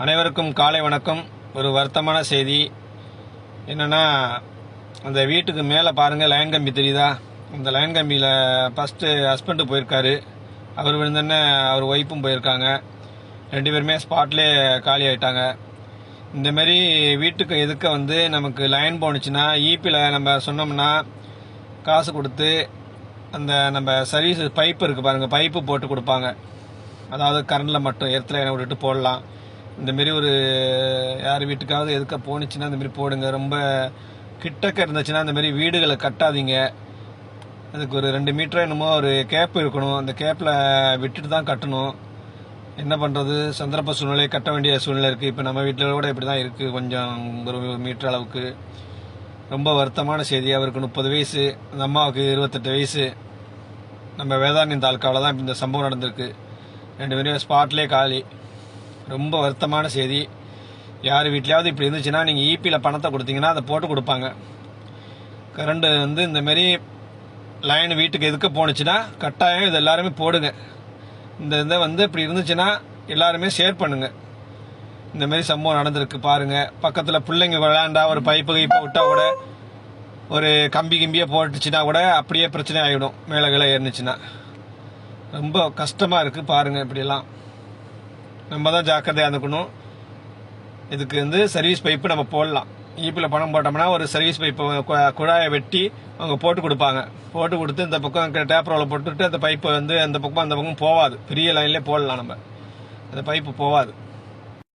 அனைவருக்கும் காலை வணக்கம். ஒரு வருத்தமான செய்தி என்னன்னா, அந்த வீட்டுக்கு மேலே பாருங்கள் லைன் கம்பி தெரியுதா? அந்த லைன் கம்பியில் ஃபஸ்ட்டு ஹஸ்பண்டு போயிருக்காரு. அவர் விழுந்தோடனே அவர் ஒய்ஃபும் போயிருக்காங்க. 2 பேருமே ஸ்பாட்லேயே காலி ஆகிட்டாங்க. இந்தமாரி வீட்டுக்கு எதுக்க நமக்கு லைன் போணுச்சுன்னா ஈபியில் நம்ம சொன்னோம்னா காசு கொடுத்து அந்த நம்ம சர்வீஸ் பைப்பு இருக்குது பாருங்கள், பைப்பு போட்டு கொடுப்பாங்க. அதாவது கரண்டில் மட்டும் எர்த்தில் எண்ணெய் விட்டுட்டு போடலாம். இந்தமாரி ஒரு யார் வீட்டுக்காவது எதுக்க போணுச்சுன்னா இந்தமாரி போடுங்க. ரொம்ப கிட்டக்க இருந்துச்சுன்னா இந்தமாரி வீடுகளை கட்டாதீங்க. அதுக்கு ஒரு 2 மீட்டர் என்னமோ ஒரு கேப் இருக்கணும். அந்த கேப்பில் விட்டுட்டு தான் கட்டணும். என்ன பண்ணுறது, சந்தர்ப்ப சூழ்நிலை கட்ட வேண்டிய சூழ்நிலை இருக்குது. இப்போ நம்ம வீட்டில் கூட இப்படி தான் இருக்குது. கொஞ்சம் ஒரு மீட்டர் அளவுக்கு. ரொம்ப வருத்தமான செய்தி. அவருக்கு 30 வயசு, அந்த அம்மாவுக்கு 28 வயசு. நம்ம வேதாரண்யம் தாலுக்காவில் தான் இந்த சம்பவம் நடந்திருக்கு. 2 பேரும் ஸ்பாட்லேயே காலி. ரொம்ப வருத்தமான செய்தி. யார் வீட்லையாவது இப்படி இருந்துச்சுன்னா நீங்கள் ஈபியில் பணத்தை கொடுத்தீங்கன்னா அதை போட்டு கொடுப்பாங்க. கரண்டு இந்தமாரி லைன் வீட்டுக்கு எதுக்க போணுச்சுன்னா கட்டாயம் இது எல்லாருமே போடுங்க. இந்த இதை இப்படி இருந்துச்சுன்னா எல்லாருமே ஷேர் பண்ணுங்க. இந்தமாரி சம்பவம் நடந்திருக்கு பாருங்கள். பக்கத்தில் பிள்ளைங்க விளையாண்டா ஒரு பைப்பு கைப்பை விட்டால் கூட ஒரு கம்பியை போட்டுச்சுன்னா கூட அப்படியே பிரச்சனை ஆகிடும். மேலே கீழே ஏறிச்சுன்னா ரொம்ப கஷ்டமாக இருக்குது பாருங்கள். இப்படியெல்லாம் நம்ம தான் ஜாக்கிரதையாக இருந்துக்கணும். இதுக்கு சர்வீஸ் பைப்பு நம்ம போடலாம். ஈபியில் பணம் போட்டோம்னா ஒரு சர்வீஸ் பைப்பு குழாயை வெட்டி அவங்க போட்டு கொடுப்பாங்க. போட்டு கொடுத்து இந்த பக்கம் டேப் ரோவில் போட்டுட்டு அந்த பைப்பு அந்த பக்கம் போகாது. பெரிய லைன்லேயே போடலாம். நம்ம அந்த பைப்பு போகாது.